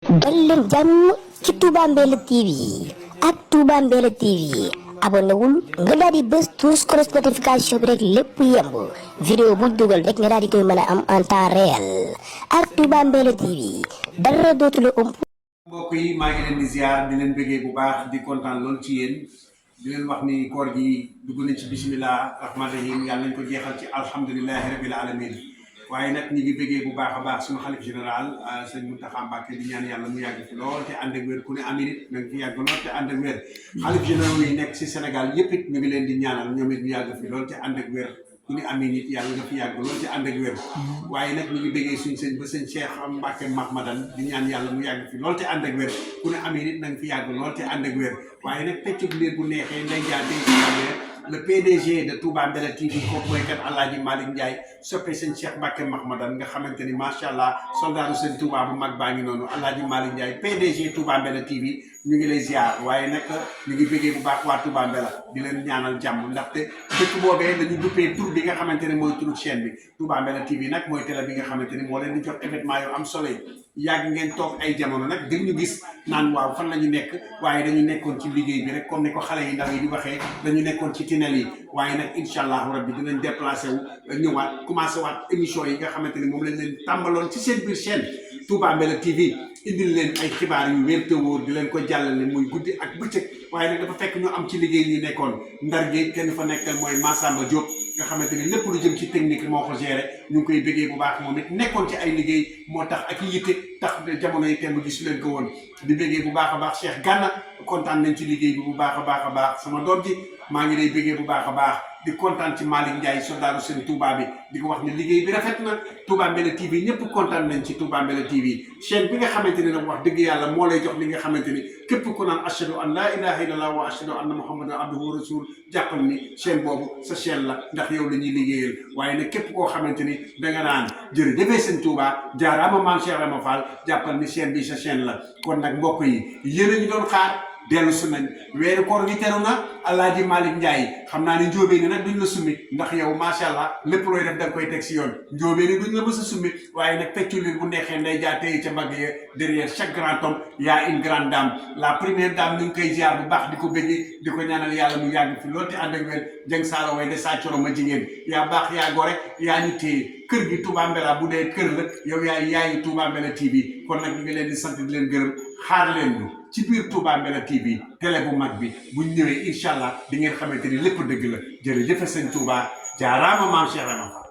dal leen jàmm ci Touba Mbella TV ak Touba Mbella TV abonné wul nga daal di bës tous cloche notification bi rek lépp yemb vidéo bu dugal rek nga daal di koy mën a am en temps réel ak Touba Mbella TV dara dootu la ëmp. mbokk yi maa ngi leen di ziar di leen bëggee bu baax di kontaan lool ci yéen di leen wax ni koor gi dugg nañ ci bismillah rahmaan rahim yàlla nañ ko jeexal ci alhamdulilahi rabbil alamin waaye nag ñi ngi bëggee bu baax a baax suñu xalif général sëñ Mountakha Mbacké di ñaan yàlla mu yàgg fi lool te ànd ak wér ku ne amin it na nga fi yàgg lool te ànd ak wér xalif généraux yi nekk si Sénégal yëpp it ñu ngi leen di ñaanal ñoom it ñu yàgg fi lool te ànd ak wér ku ne amin it yàlla nga fi yàgg lool te ànd ak wér waaye nag ñu ngi bëggee suñ sëñ ba sëñ Cheikh Mbacké Mahmadan di ñaan yàlla mu yàgg fi lool te ànd ak wér ku ne amin it na nga fi yàgg lool te ànd ak wér waaye nag peccub liir bu neexee nday jaatee le PDG de Touba Mbella TV kooku mooy kat Alaaji Malick Ndiaye soppe sëñ Cheikh Mbacké Mahmadan nga xamante ni macha allah soldaaru sëñ Touba bu mag baa ngi noonu Alaaji Malick Ndiaye PDG Touba Mbella TV ñu ngi lay ziar waaye nag ñu ngi bëggee bu baax waa Touba Mbella di leen ñaanal jàmm ndaxte dëkk boobee dañu duppee tur bi nga xamante ne mooy turu chaîne bi Touba Mbella TV nag mooy télé bi nga xamante ni moo leen di jox événement yu am solo yi yàgg ngeen toog ay jamono nag dañu gis naan waaw fan la ñu nekk waaye dañu nekkoon ci liggéey bi rek comme ni ko xale yi ndaw yi di waxee dañu nekkoon ci tunnel yi waaye nag incha allahu rabbi dinañ déplacé wu ñëwaat commencé waat émission yi nga xamante ni moom lañ leen tàmbaloon ci seen biir chaîne Touba Mbella TV indil leen ay xibaar yu wér te wóor di leen ko jàllale muy guddi ak bëccëg waaye nag dafa fekk ñu am ci liggéey yi nekkoon ndar gi kenn fa nekkal mooy Massamba Diop nga xamante ni lépp lu jëm ci technique moo ko géré ñu ngi koy bëggee bu baax moom it nekkoon ci ay liggéey moo tax ak yitte tax jamono yi temb gisu leen ko woon di bëggee bu baax a baax Cheikh Gana kontaan nañ ci liggéey bi bu baax a baax sama doom ji maa ngi lay bëggee bu baax a baax di kontaan ci Malick Ndiaye soldaaru seen Touba bi di ko wax ne liggéey bi rafet na Touba Mbella TV ñëpp kontaan nañ ci Touba Mbella TV chaîne bi nga xamante ni nag wax dëgg yàlla moo lay jox li nga xamante ni képp ku naan ashhadu an laa ilaha illallah wa ashhadu anna muhammadan abduhu wa rasul jàppal ni chaîne boobu sa chaîne la ndax yow la ñuy liggéeyal waaye nag képp koo xamante ni danga naan jërëjëfee seen Touba jaaraama maam Cheikh Rama Fall jàppal ni chaîne bi sa chaîne la kon nag mbokk yi yéen a ñu doon xaar dellu su nañ weeru koor gi teru na Alaaji Malick Ndiaye xam naa ne njóobee ni nag duñ la summi ndax yow macha allah lépp looy def da nga koy teg si yoon njóobee ni duñ la mës a summi waaye nag feccu liir bu neexee nday jaatee ca mbagg ya derrière chaque grand homme y a une grande dame la première dame ñu ngi koy ziar bu baax di ko bëggee di ko ñaanal yàlla mu yàgg fi loolu te ànd ak wér jëng saala way de saa coro ma jigéen yaa baax yaa gore yaa ñu téye kër gi Touba Mbella bu dee kër la yow yaay yaayi Touba Mbella TV kon nag ñu ngi leen di sant di leen gërëm xaar leen ñu ci biir Touba Mbella TV télé bu mag bi buñ ñëwee incha allah di ngeen xamante ni lépp dëgg la jërëjëf sëñ Touba jaaraama maam Cheikh Rama